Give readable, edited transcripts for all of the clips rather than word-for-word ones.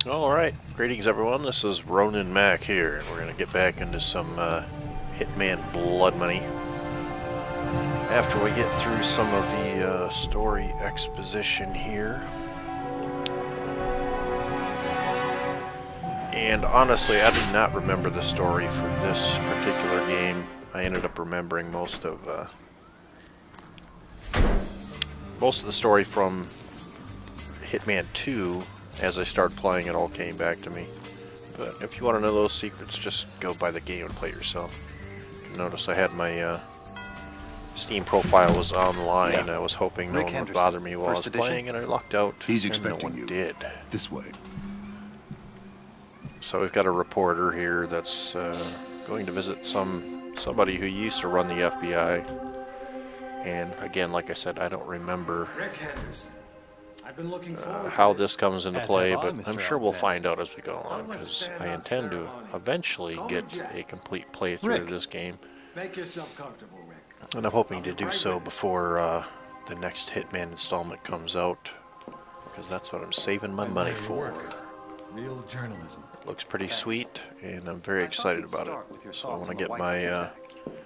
Alright, greetings everyone, this is Ronin Mac here, and we're going to get back into some Hitman Blood Money. After we get through some of the story exposition here. And honestly, I do not remember the story for this particular game. I ended up remembering most of the story from Hitman 2. As I started playing, it all came back to me. But if you want to know those secrets, just go buy the game and play it yourself. Notice I had my Steam profile was online. Yeah. I was hoping no one would bother me while I was playing, and I lucked out. He's expecting no one did. This way. So we've got a reporter here that's going to visit somebody who used to run the FBI. And again, like I said, I don't remember how this comes into play, but I'm sure we'll find out as we go along, because I intend to eventually get a complete playthrough of this game. Make yourself comfortable, Rick. And I'm hoping to do so before the next Hitman installment comes out, because that's what I'm saving my money for. Real journalism. Looks pretty sweet, and I'm very excited about it. So I want to get my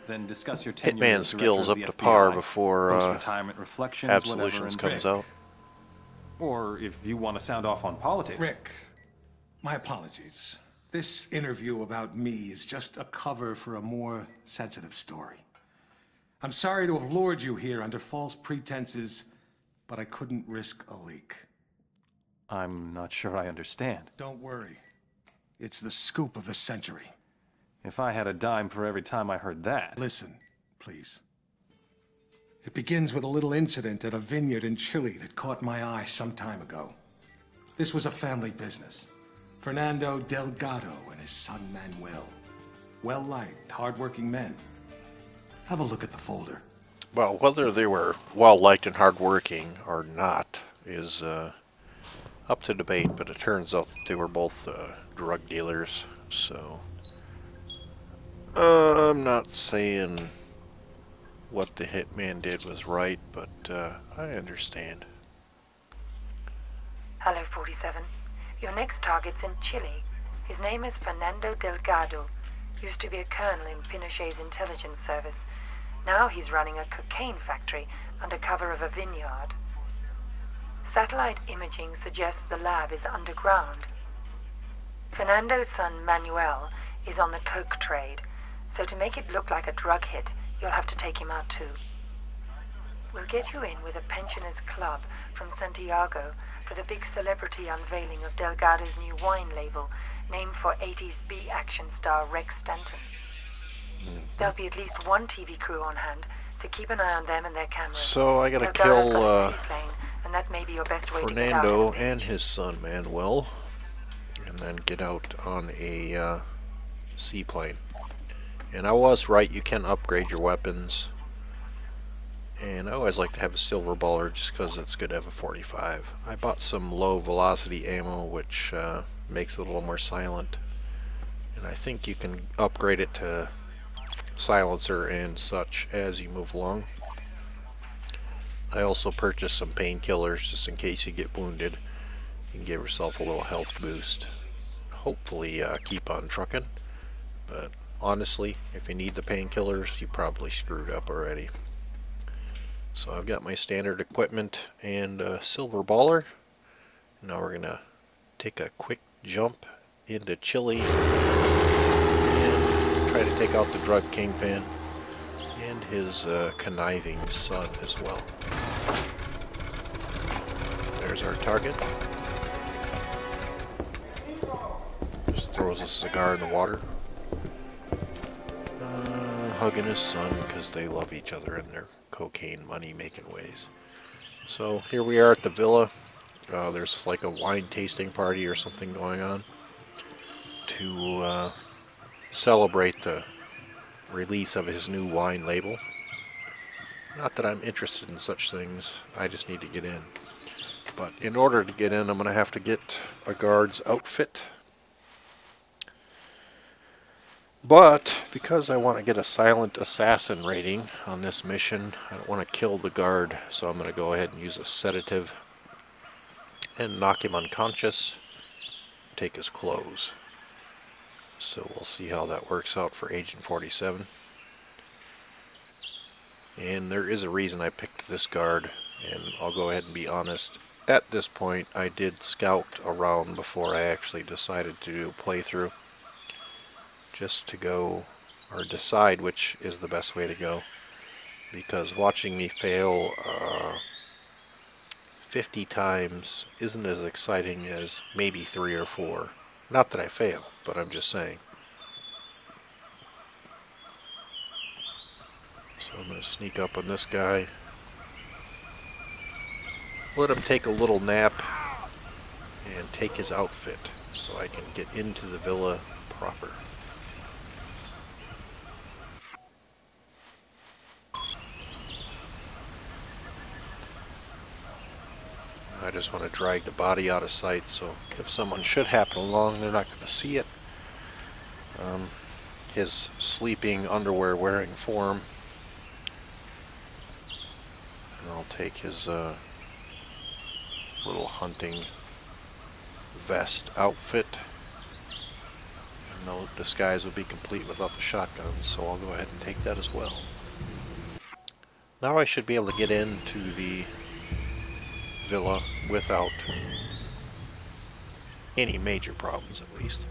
then discuss your Hitman skills up to par before Absolutions comes out. Or if you want to sound off on politics. Rick, my apologies. This interview about me is just a cover for a more sensitive story. I'm sorry to have lured you here under false pretenses, but I couldn't risk a leak. I'm not sure I understand. Don't worry. It's the scoop of the century. If I had a dime for every time I heard that. Listen, please. It begins with a little incident at a vineyard in Chile that caught my eye some time ago. This was a family business. Fernando Delgado and his son Manuel. Well-liked, hard-working men. Have a look at the folder. Well, whether they were well-liked and hard-working or not is up to debate, but it turns out that they were both drug dealers, so I'm not saying what the Hitman did was right, but I understand. Hello, 47. Your next target's in Chile. His name is Fernando Delgado. Used to be a colonel in Pinochet's intelligence service. Now he's running a cocaine factory under cover of a vineyard. Satellite imaging suggests the lab is underground. Fernando's son Manuel is on the coke trade, so to make it look like a drug hit, you'll have to take him out too. We'll get you in with a pensioners club from Santiago for the big celebrity unveiling of Delgado's new wine label, named for 80s B-action star Rex Stanton. There'll be at least one TV crew on hand, so keep an eye on them and their cameras. So I gotta Delgado's kill got a seaplane, and that may be your best way to get out. Fernando and his son Manuel, and then get out on a seaplane. And I was right, you can upgrade your weapons. And I always like to have a silver baller just because it's good to have a 45. I bought some low velocity ammo, which makes it a little more silent. And I think you can upgrade it to silencer and such as you move along. I also purchased some painkillers just in case you get wounded. You can give yourself a little health boost. Hopefully keep on trucking. But honestly, if you need the painkillers, you probably screwed up already. So I've got my standard equipment and silver baller. Now we're gonna take a quick jump into Chile and try to take out the drug kingpin and his conniving son as well. There's our target. Just throws a cigar in the water. Hugging his son because they love each other in their cocaine money making ways. So here we are at the villa. There's like a wine tasting party or something going on to celebrate the release of his new wine label. Not that I'm interested in such things, I just need to get in. But in order to get in, I'm going to have to get a guard's outfit. But because I want to get a silent assassin rating on this mission, I don't want to kill the guard, so I'm going to go ahead and use a sedative and knock him unconscious. take his clothes. So we'll see how that works out for Agent 47. And there is a reason I picked this guard, and I'll go ahead and be honest. At this point, I did scout around before I actually decided to do a playthrough, just to go, or decide which is the best way to go. Because watching me fail 50 times isn't as exciting as maybe 3 or 4. Not that I fail, but I'm just saying. So I'm going to sneak up on this guy. Let him take a little nap and take his outfit so I can get into the villa proper. I just want to drag the body out of sight, so if someone should happen along, they're not going to see it. His sleeping underwear wearing form. And I'll take his little hunting vest outfit. And no disguise would be complete without the shotgun, so I'll go ahead and take that as well. Now I should be able to get into the villa without any major problems, at least.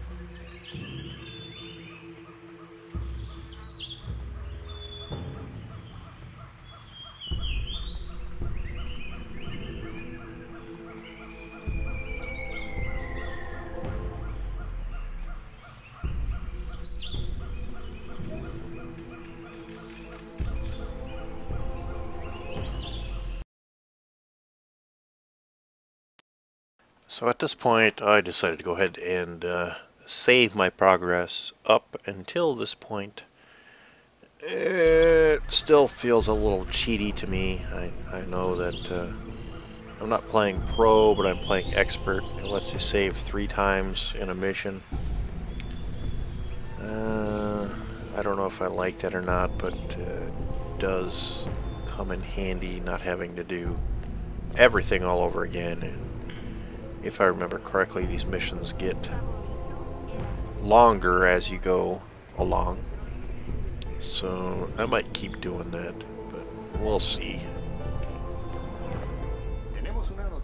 So at this point, I decided to go ahead and save my progress up until this point. It still feels a little cheaty to me. I know that I'm not playing pro, but I'm playing expert. It lets you save 3 times in a mission. I don't know if I like that or not, but it does come in handy not having to do everything all over again. And if I remember correctly, these missions get longer as you go along. So I might keep doing that, but we'll see.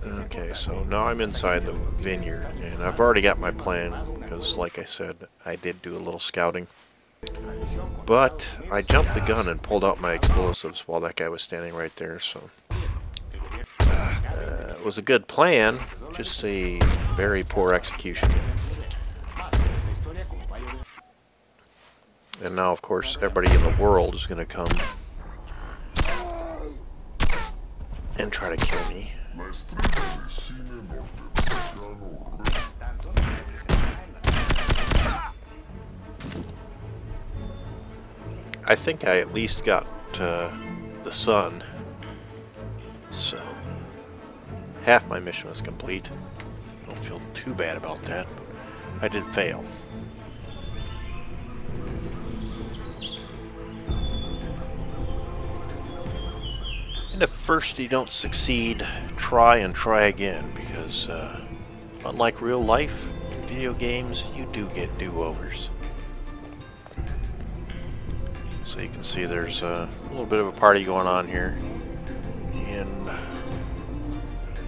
Okay, so now I'm inside the vineyard, and I've already got my plan, because like I said, I did do a little scouting. But I jumped the gun and pulled out my explosives while that guy was standing right there, so it was a good plan, just a very poor execution. And now, of course, everybody in the world is going to come and try to kill me. I think I at least got the sun, so half my mission was complete. Don't feel too bad about that, but I did fail. And if first you don't succeed, try and try again, because unlike real life, in video games, you do get do-overs. So you can see there's a little bit of a party going on here, and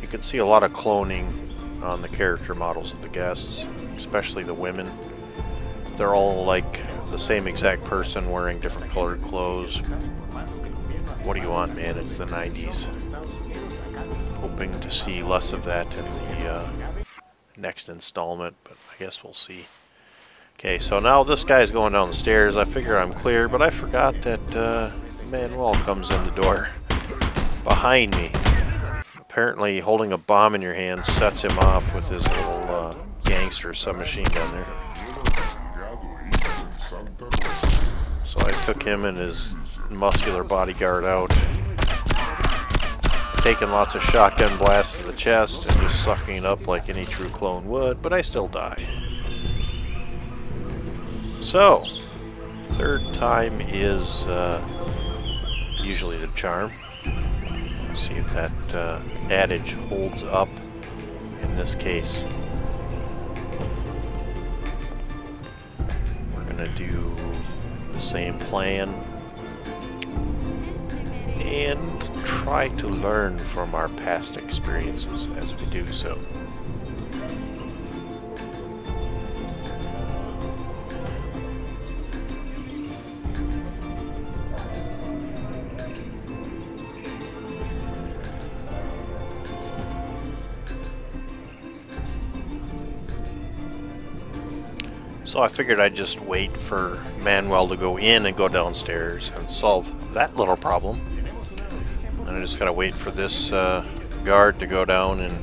you can see a lot of cloning on the character models of the guests, especially the women. They're all like the same exact person wearing different colored clothes. What do you want, man? It's the 90s. Hoping to see less of that in the next installment, but I guess we'll see. Okay, so now this guy's going down the stairs. I figure I'm clear, but I forgot that Manuel comes in the door behind me. Apparently holding a bomb in your hand sets him off with his little gangster submachine gun there. So I took him and his muscular bodyguard out, taking lots of shotgun blasts to the chest and just sucking it up like any true clone would, but I still die. So, third time is usually the charm. Let's see if that adage holds up in this case. gonna do the same plan and try to learn from our past experiences as we do so. So I figured I'd just wait for Manuel to go in and go downstairs and solve that little problem. And I just gotta wait for this guard to go down and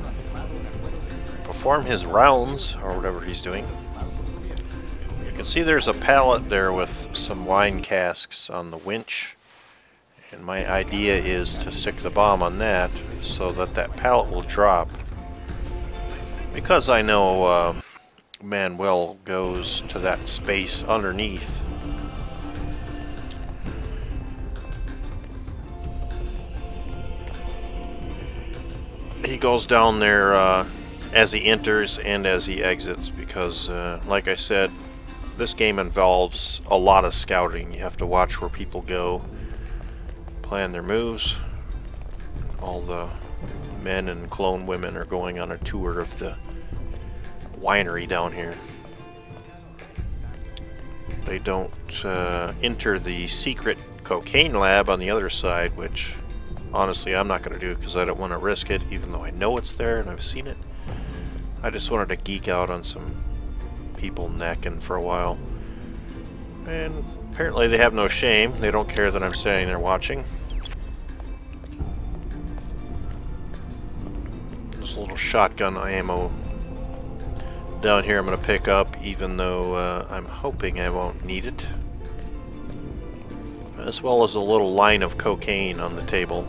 perform his rounds, or whatever he's doing. You can see there's a pallet there with some wine casks on the winch. And my idea is to stick the bomb on that so that that pallet will drop. Because I know Manuel goes to that space underneath. He goes down there as he enters and as he exits because, like I said, this game involves a lot of scouting. You have to watch where people go, plan their moves. All the men and clone women are going on a tour of the winery down here. They don't enter the secret cocaine lab on the other side, which honestly I'm not going to do because I don't want to risk it, even though I know it's there and I've seen it. I just wanted to geek out on some people necking for a while. And apparently they have no shame. They don't care that I'm standing there watching. There's a little shotgun ammo down here I'm going to pick up, even though I'm hoping I won't need it. As well as a little line of cocaine on the table.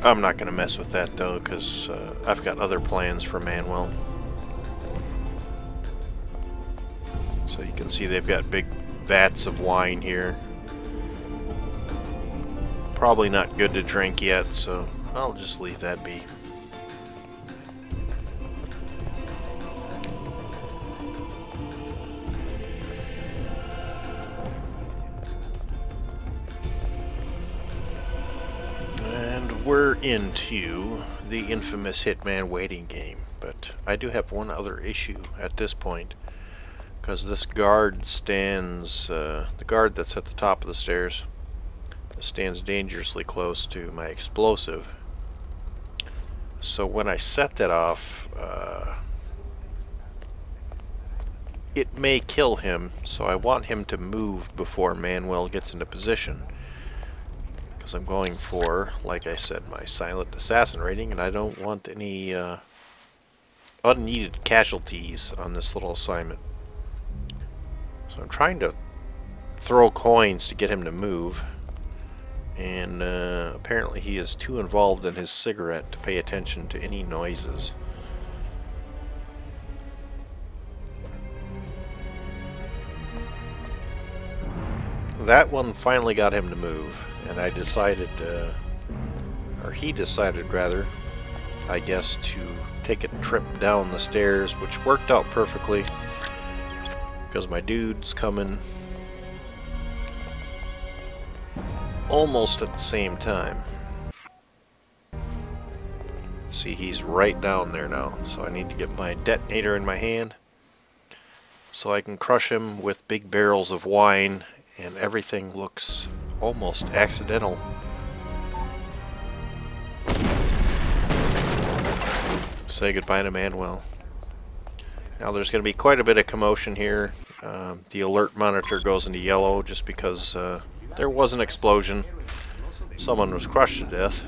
I'm not going to mess with that though, because I've got other plans for Manuel. So you can see they've got big vats of wine here. Probably not good to drink yet, so I'll just leave that be. We're into the infamous Hitman waiting game, but I do have one other issue at this point, because this guard stands, the guard that's at the top of the stairs, stands dangerously close to my explosive. So when I set that off, it may kill him, so I want him to move before Manuel gets into position. Because I'm going for, like I said, my silent assassin rating, and I don't want any unneeded casualties on this little assignment. So I'm trying to throw coins to get him to move, and apparently he is too involved in his cigarette to pay attention to any noises. That one finally got him to move. And I decided, or he decided rather, I guess, to take a trip down the stairs, which worked out perfectly because my dude's coming almost at the same time. See, he's right down there now, so I need to get my detonator in my hand so I can crush him with big barrels of wine, and everything looks almost accidental. Say goodbye to Manuel. Now there's going to be quite a bit of commotion here. The alert monitor goes into yellow just because there was an explosion. Someone was crushed to death.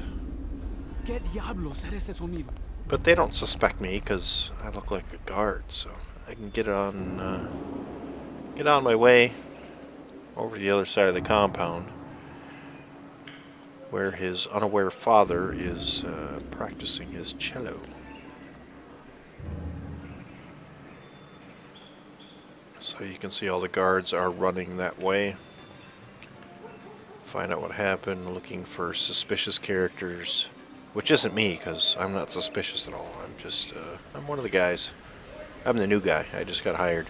But they don't suspect me because I look like a guard, so I can get on my way over the other side of the compound, where his unaware father is practicing his cello. So you can see all the guards are running that way. Find out what happened, looking for suspicious characters, which isn't me, because I'm not suspicious at all. I'm just, I'm one of the guys. I'm the new guy. I just got hired.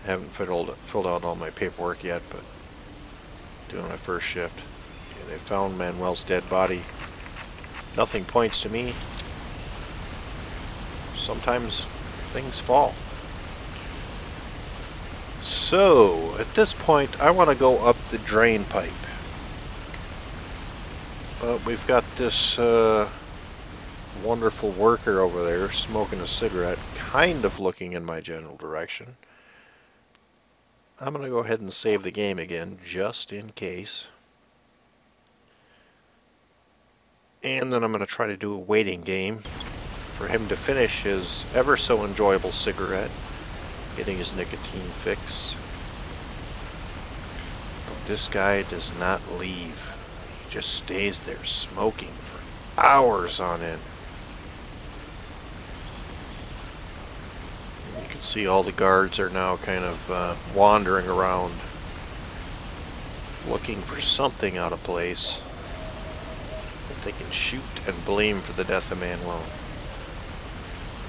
I haven't filled out all my paperwork yet, but doing my first shift. Okay, they found Manuel's dead body. Nothing points to me. Sometimes things fall. So, at this point, I want to go up the drain pipe. But we've got this wonderful worker over there smoking a cigarette, kind of looking in my general direction. I'm going to go ahead and save the game again, just in case. And then I'm going to try to do a waiting game for him to finish his ever so enjoyable cigarette, getting his nicotine fix. But this guy does not leave. He just stays there smoking for hours on end. You can see all the guards are now kind of wandering around, looking for something out of place that they can shoot and blame for the death of Manuel.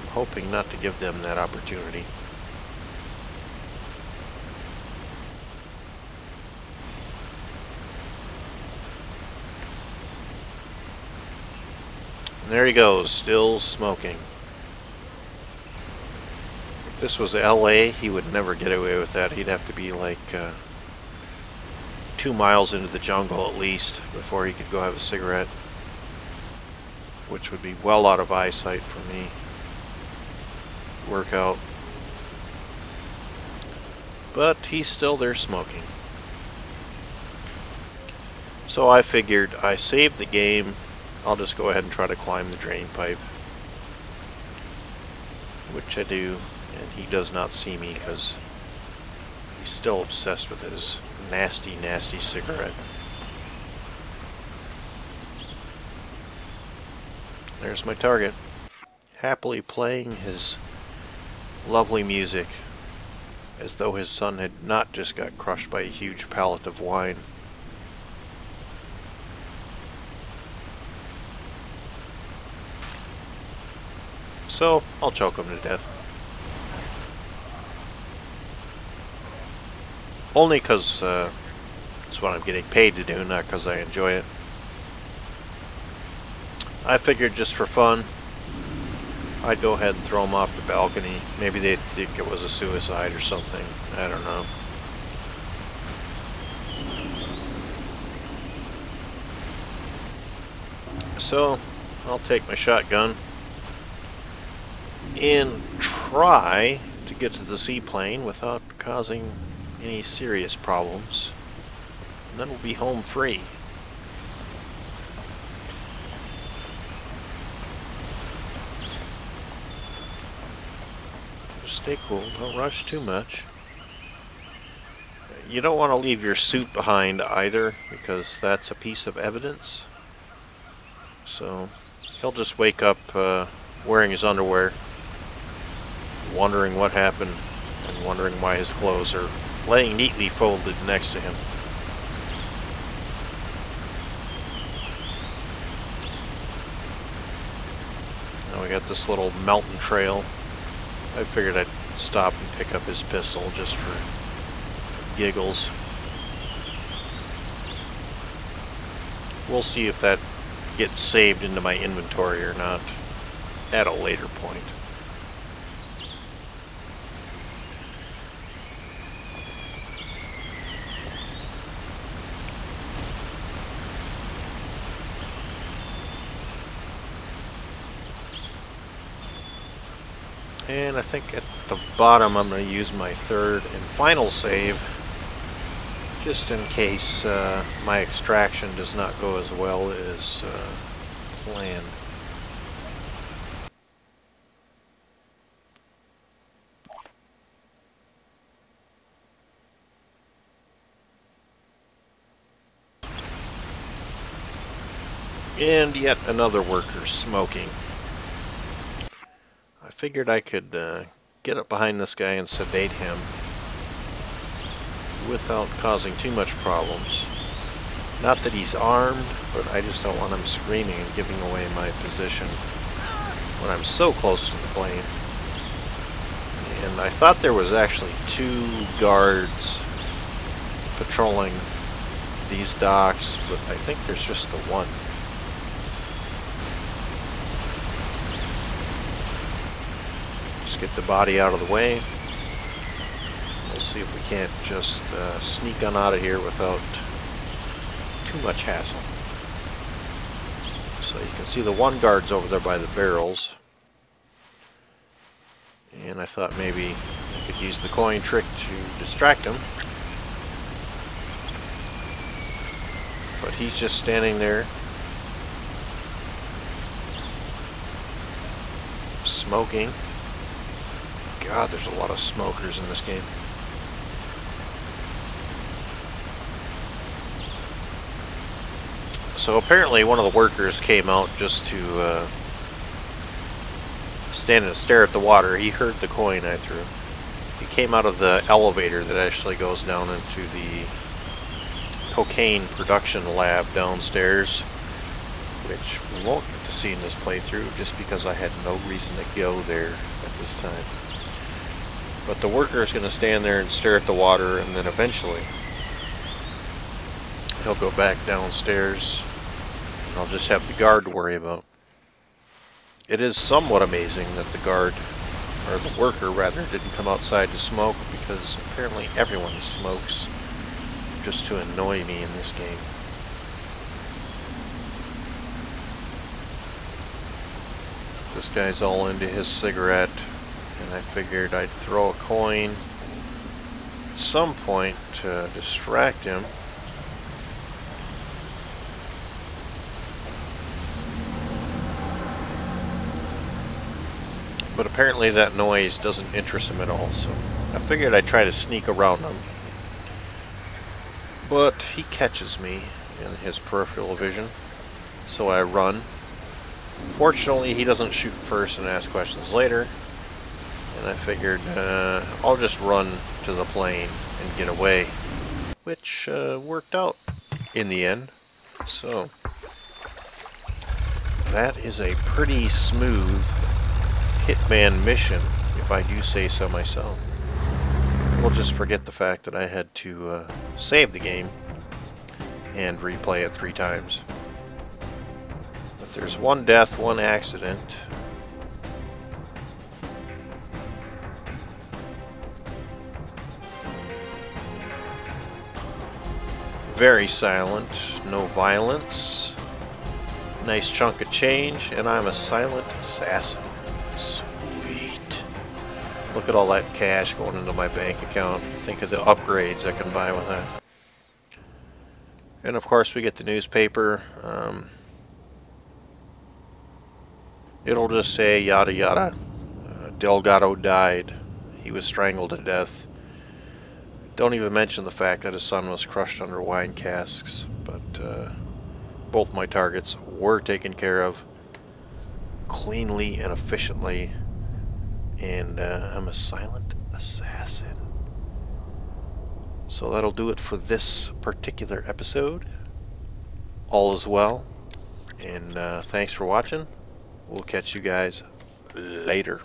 I'm hoping not to give them that opportunity. And there he goes, still smoking. If this was LA, he would never get away with that. He'd have to be like 2 miles into the jungle at least before he could go have a cigarette, which would be well out of eyesight for me. Workout. But he's still there smoking. So I figured I saved the game. I'll just go ahead and try to climb the drain pipe, which I do, and he does not see me because he's still obsessed with his nasty, nasty cigarette. There's my target, happily playing his lovely music, as though his son had not just got crushed by a huge pallet of wine. So, I'll choke him to death. Only because it's what I'm getting paid to do, not because I enjoy it. I figured just for fun, I'd go ahead and throw him off the balcony. Maybe they'd think it was a suicide or something. I don't know. So, I'll take my shotgun and try to get to the seaplane without causing any serious problems. And then we'll be home free. Just stay cool, don't rush too much. You don't want to leave your suit behind either, because that's a piece of evidence. So he'll just wake up wearing his underwear, wondering what happened, and wondering why his clothes are laying neatly folded next to him. Now we got this little mountain trail. I figured I'd stop and pick up his pistol just for giggles. We'll see if that gets saved into my inventory or not at a later point. And I think at the bottom I'm going to use my third and final save, just in case my extraction does not go as well as planned. And yet another worker smoking. I figured I could get up behind this guy and sedate him without causing too much problems. Not that he's armed, but I just don't want him screaming and giving away my position when I'm so close to the plane. And I thought there was actually 2 guards patrolling these docks, but I think there's just the one. Just get the body out of the way. We'll see if we can't just sneak on out of here without too much hassle. So you can see the one guard's over there by the barrels. And I thought maybe I could use the coin trick to distract him. But he's just standing there, smoking. God, there's a lot of smokers in this game. So apparently one of the workers came out just to stand and stare at the water. He heard the coin I threw. He came out of the elevator that actually goes down into the cocaine production lab downstairs, which we won't get to see in this playthrough just because I had no reason to go there at this time. But the worker is going to stand there and stare at the water, and then eventually he'll go back downstairs, and I'll just have the guard to worry about. It is somewhat amazing that the guard, or the worker rather, didn't come outside to smoke, because apparently everyone smokes just to annoy me in this game. This guy's all into his cigarette, and I figured I'd throw a coin at some point to distract him. But apparently that noise doesn't interest him at all, so I figured I'd try to sneak around him. But he catches me in his peripheral vision, so I run. Fortunately, he doesn't shoot first and ask questions later, and I figured I'll just run to the plane and get away, which worked out in the end. So that is a pretty smooth Hitman mission, if I do say so myself. We'll just forget the fact that I had to save the game and replay it 3 times. But there's 1 death, 1 accident. Very silent, no violence. Nice chunk of change, and I'm a silent assassin. Sweet. Look at all that cash going into my bank account. Think of the upgrades I can buy with that. And of course we get the newspaper. It'll just say yada yada. Delgado died. He was strangled to death. Don't even mention the fact that his son was crushed under wine casks. But both my targets were taken care of cleanly and efficiently. And I'm a silent assassin. So that'll do it for this particular episode. All is well. And thanks for watching. We'll catch you guys later.